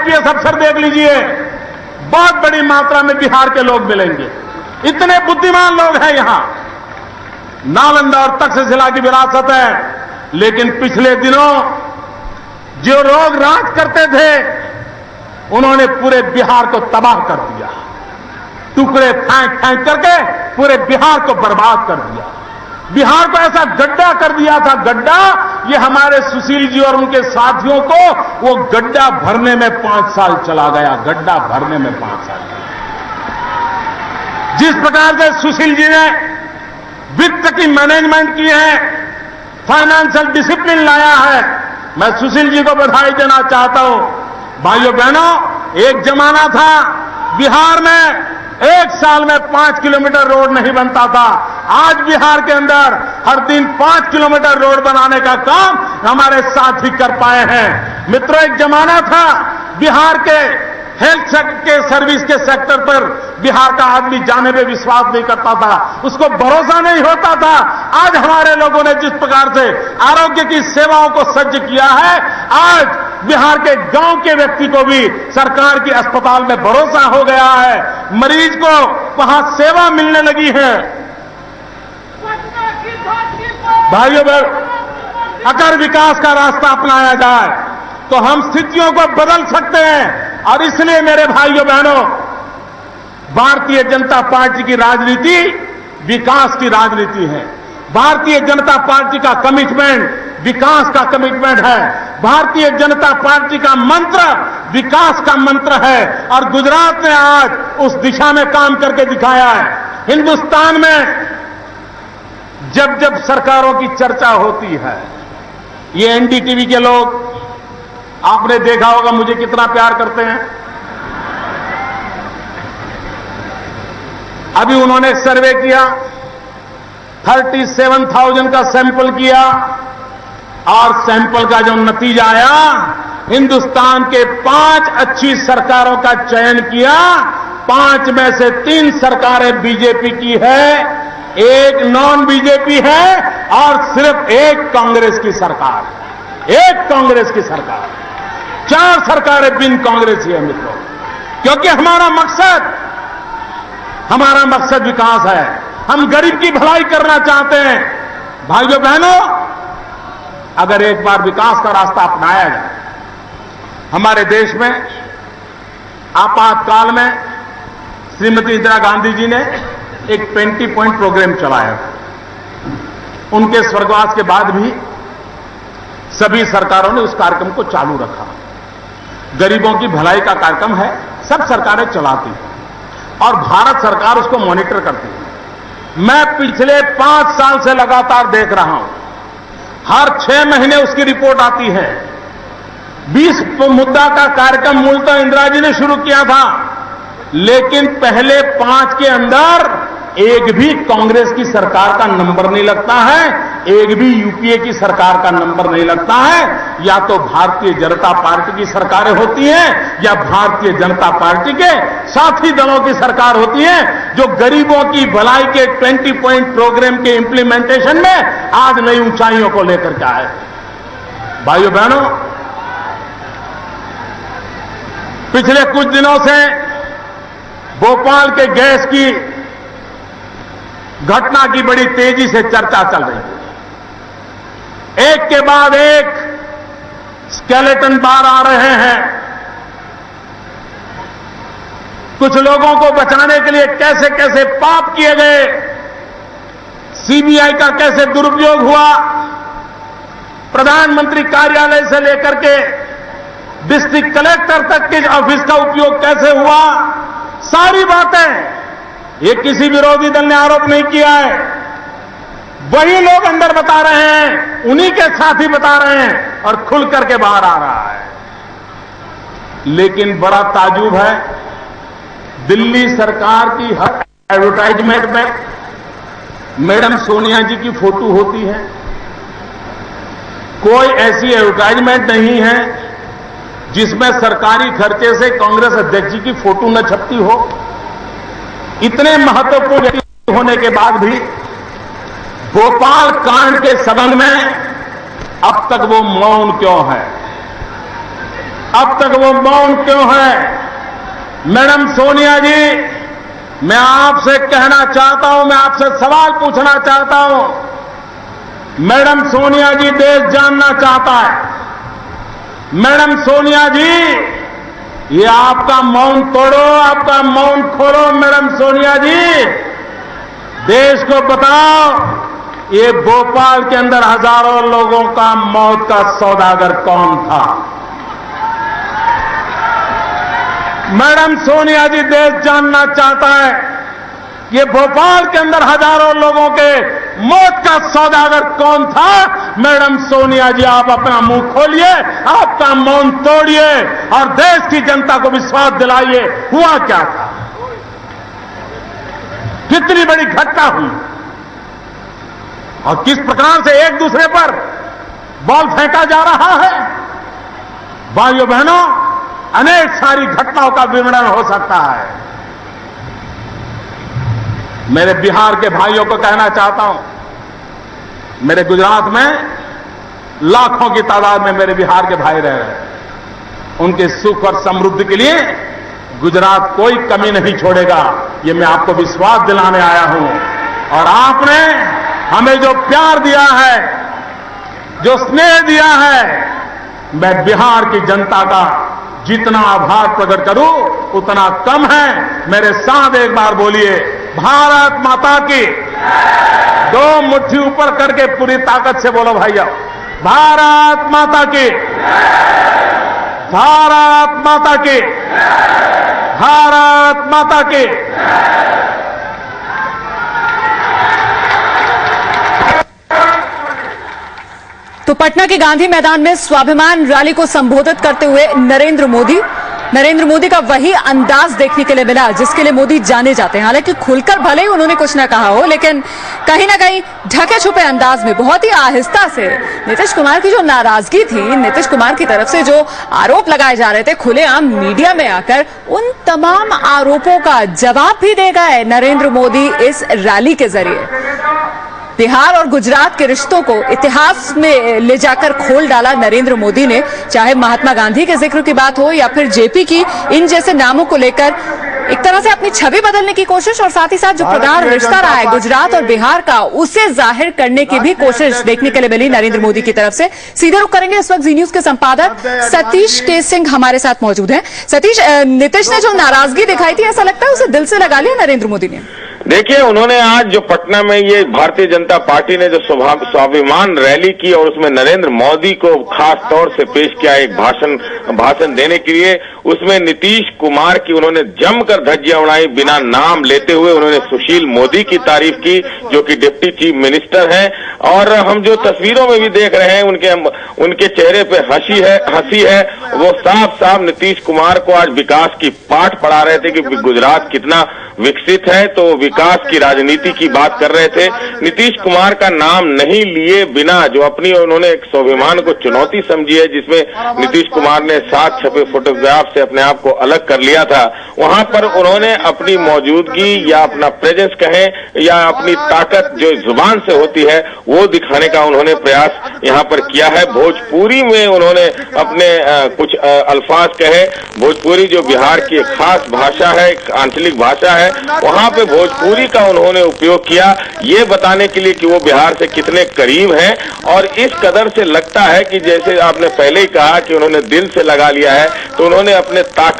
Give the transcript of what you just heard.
IPS अफसर देख लीजिए, बहुत बड़ी मात्रा में बिहार के लोग मिलेंगे। इतने बुद्धिमान लोग हैं यहां। नालंदा और तक्षशिला की विरासत है, लेकिन पिछले दिनों जो लोग राज करते थे उन्होंने पूरे बिहार को तबाह कर दिया, टुकड़े फेंक फेंक करके पूरे बिहार को बर्बाद कर दिया। बिहार को ऐसा गड्ढा कर दिया था, गड्ढा, ये हमारे सुशील जी और उनके साथियों को वो गड्ढा भरने में 5 साल चला गया, गड्ढा भरने में 5 साल। जिस प्रकार से सुशील जी ने वित्त की मैनेजमेंट की है, फाइनेंशियल डिसिप्लिन लाया है, मैं सुशील जी को बधाई देना चाहता हूं। भाइयों बहनों, एक जमाना था बिहार में 1 साल में 5 किलोमीटर रोड नहीं बनता था। आज बिहार के अंदर हर दिन 5 किलोमीटर रोड बनाने का काम हमारे साथी कर पाए हैं। मित्रों, एक जमाना था बिहार के हेल्थ के सर्विस के सेक्टर पर बिहार का आदमी जाने में विश्वास नहीं करता था, उसको भरोसा नहीं होता था। आज हमारे लोगों ने जिस प्रकार से आरोग्य की सेवाओं को सज्ज किया है, आज बिहार के गांव के व्यक्ति को भी सरकार की अस्पताल में भरोसा हो गया है, मरीज को वहां सेवा मिलने लगी है। भाइयों बहन, अगर विकास का रास्ता अपनाया जाए तो हम स्थितियों को बदल सकते हैं। और इसलिए मेरे भाइयों बहनों, भारतीय जनता पार्टी की राजनीति विकास की राजनीति है। भारतीय जनता पार्टी का कमिटमेंट विकास का कमिटमेंट है। भारतीय जनता पार्टी का मंत्र विकास का मंत्र है और गुजरात ने आज उस दिशा में काम करके दिखाया है। हिंदुस्तान में जब जब सरकारों की चर्चा होती है, ये एनडीटीवी के लोग, आपने देखा होगा मुझे कितना प्यार करते हैं। अभी उन्होंने एक सर्वे किया, 37,000 का सैंपल किया और सैंपल का जो नतीजा आया, हिंदुस्तान के 5 अच्छी सरकारों का चयन किया। 5 में से 3 सरकारें बीजेपी की है, 1 नॉन बीजेपी है और सिर्फ 1 कांग्रेस की सरकार है। 1 कांग्रेस की सरकार, 4 सरकारें बिन कांग्रेसी है मित्रों। क्योंकि हमारा मकसद विकास है। हम गरीब की भलाई करना चाहते हैं। भाइयों बहनों, अगर एक बार विकास का रास्ता अपनाया जाए, हमारे देश में आपातकाल में श्रीमती इंदिरा गांधी जी ने एक 20 पॉइंट प्रोग्राम चलाया। उनके स्वर्गवास के बाद भी सभी सरकारों ने उस कार्यक्रम को चालू रखा। गरीबों की भलाई का कार्यक्रम है, सब सरकारें चलाती हैं और भारत सरकार उसको मॉनिटर करती है। मैं पिछले 5 साल से लगातार देख रहा हूं, हर 6 महीने उसकी रिपोर्ट आती है। 20 मुद्दा का कार्यक्रम मूलतः इंदिरा जी ने शुरू किया था, लेकिन पहले 5 के अंदर एक भी कांग्रेस की सरकार का नंबर नहीं लगता है, एक भी यूपीए की सरकार का नंबर नहीं लगता है। या तो भारतीय जनता पार्टी की सरकारें होती हैं या भारतीय जनता पार्टी के साथी दलों की सरकार होती है, जो गरीबों की भलाई के 20 पॉइंट प्रोग्राम के इंप्लीमेंटेशन में आज नई ऊंचाइयों को लेकर के आए। भाइयों बहनों, पिछले कुछ दिनों से भोपाल के गैस की घटना की बड़ी तेजी से चर्चा चल रही है। एक के बाद एक स्केलेटन बाहर आ रहे हैं। कुछ लोगों को बचाने के लिए कैसे कैसे पाप किए गए, सीबीआई का कैसे दुरुपयोग हुआ, प्रधानमंत्री कार्यालय से लेकर के डिस्ट्रिक्ट कलेक्टर तक के ऑफिस का उपयोग कैसे हुआ, सारी बातें ये किसी विरोधी दल ने आरोप नहीं किया है। वही लोग अंदर बता रहे हैं, उन्हीं के साथी बता रहे हैं और खुल करके बाहर आ रहा है। लेकिन बड़ा ताजुब है, दिल्ली सरकार की हर एडवर्टाइजमेंट में मैडम सोनिया जी की फोटो होती है। कोई ऐसी एडवर्टाइजमेंट नहीं है जिसमें सरकारी खर्चे से कांग्रेस अध्यक्ष जी की फोटो न छपती हो। इतने महत्वपूर्ण व्यक्ति होने के बाद भी भोपाल कांड के संबंध में अब तक वो मौन क्यों है? अब तक वो मौन क्यों है? मैडम सोनिया जी, मैं आपसे कहना चाहता हूं, मैं आपसे सवाल पूछना चाहता हूं। मैडम सोनिया जी देश जानना चाहता है। मैडम सोनिया जी, ये आपका मौन तोड़ो, आपका मौन खोलो। मैडम सोनिया जी, देश को बताओ, ये भोपाल के अंदर हजारों लोगों का मौत का सौदागर कौन था? मैडम सोनिया जी देश जानना चाहता है, ये भोपाल के अंदर हजारों लोगों के मौत का सौदागर कौन था? मैडम सोनिया जी, आप अपना मुंह खोलिए, आपका मौन तोड़िए और देश की जनता को विश्वास दिलाइए, हुआ क्या था? कितनी बड़ी घटना हुई और किस प्रकार से एक दूसरे पर बॉल फेंका जा रहा है? भाइयों बहनों, अनेक सारी घटनाओं का विवरण हो सकता है। मेरे बिहार के भाइयों को कहना चाहता हूं, मेरे गुजरात में लाखों की तादाद में मेरे बिहार के भाई रह रहे हैं। उनके सुख और समृद्धि के लिए गुजरात कोई कमी नहीं छोड़ेगा, ये मैं आपको विश्वास दिलाने आया हूं। और आपने हमें जो प्यार दिया है, जो स्नेह दिया है, मैं बिहार की जनता का जितना आभार प्रकट करूं उतना कम है। मेरे साथ एक बार बोलिए, भारत माता की। दो मुट्ठी ऊपर करके पूरी ताकत से बोलो भाइयों, भारत माता की, भारत माता की, भारत माता की। तो पटना के गांधी मैदान में स्वाभिमान रैली को संबोधित करते हुए नरेंद्र मोदी का वही अंदाज देखने के लिए मिला जिसके लिए मोदी जाने जाते हैं। हालांकि खुलकर भले ही उन्होंने कुछ न कहा हो, लेकिन कहीं ना कहीं ढके छुपे अंदाज में बहुत ही आहिस्ता से नीतीश कुमार की जो नाराजगी थी, नीतीश कुमार की तरफ से जो आरोप लगाए जा रहे थे, खुलेआम मीडिया में आकर उन तमाम आरोपों का जवाब भी दे गए नरेंद्र मोदी इस रैली के जरिए। बिहार और गुजरात के रिश्तों को इतिहास में ले जाकर खोल डाला नरेंद्र मोदी ने। चाहे महात्मा गांधी के जिक्र की बात हो या फिर जेपी की, इन जैसे नामों को लेकर एक तरह से अपनी छवि बदलने की कोशिश और साथ ही साथ जो प्रगाढ़ रिश्ता रहा है गुजरात और बिहार का, उसे जाहिर करने की भी कोशिश देखने के लिए मिली नरेंद्र मोदी की तरफ से। सीधे रुख करेंगे इस वक्त जी न्यूज के संपादक सतीश के सिंह हमारे साथ मौजूद हैं। सतीश, नीतीश ने जो नाराजगी दिखाई थी, ऐसा लगता है उसे दिल से लगा लिया नरेंद्र मोदी ने? देखिए, उन्होंने आज जो पटना में ये भारतीय जनता पार्टी ने जो स्वाभिमान रैली की और उसमें नरेंद्र मोदी को खास तौर से पेश किया एक भाषण देने के लिए, उसमें नीतीश कुमार की उन्होंने जमकर धज्जियां उड़ाई। बिना नाम लेते हुए उन्होंने सुशील मोदी की तारीफ की, जो कि डिप्टी चीफ मिनिस्टर हैं। और हम जो तस्वीरों में भी देख रहे हैं, उनके चेहरे पे हंसी है। वो साफ साफ नीतीश कुमार को आज विकास की पाठ पढ़ा रहे थे कि गुजरात कितना विकसित है, तो विकास की राजनीति की बात कर रहे थे। नीतीश कुमार का नाम नहीं लिए बिना जो अपनी उन्होंने एक स्वाभिमान को चुनौती समझी है, जिसमें नीतीश कुमार ने साथ छपे फोटोग्राफ से अपने आप को अलग कर लिया था, वहां पर उन्होंने अपनी मौजूदगी या अपना प्रेजेंस कहें या अपनी ताकत जो जुबान से होती है वो दिखाने का उन्होंने प्रयास यहां पर किया है। भोजपुरी में उन्होंने अपने कुछ अल्फाज कहे। भोजपुरी जो बिहार की एक खास भाषा है, एक आंचलिक भाषा है, वहां पे भोजपुरी का उन्होंने उपयोग किया, ये बताने के लिए कि वो बिहार से कितने करीब हैं। और इस कदर से लगता है कि जैसे आपने पहले ही कहा कि उन्होंने दिल से लगा लिया है, तो उन्होंने अपने ताकत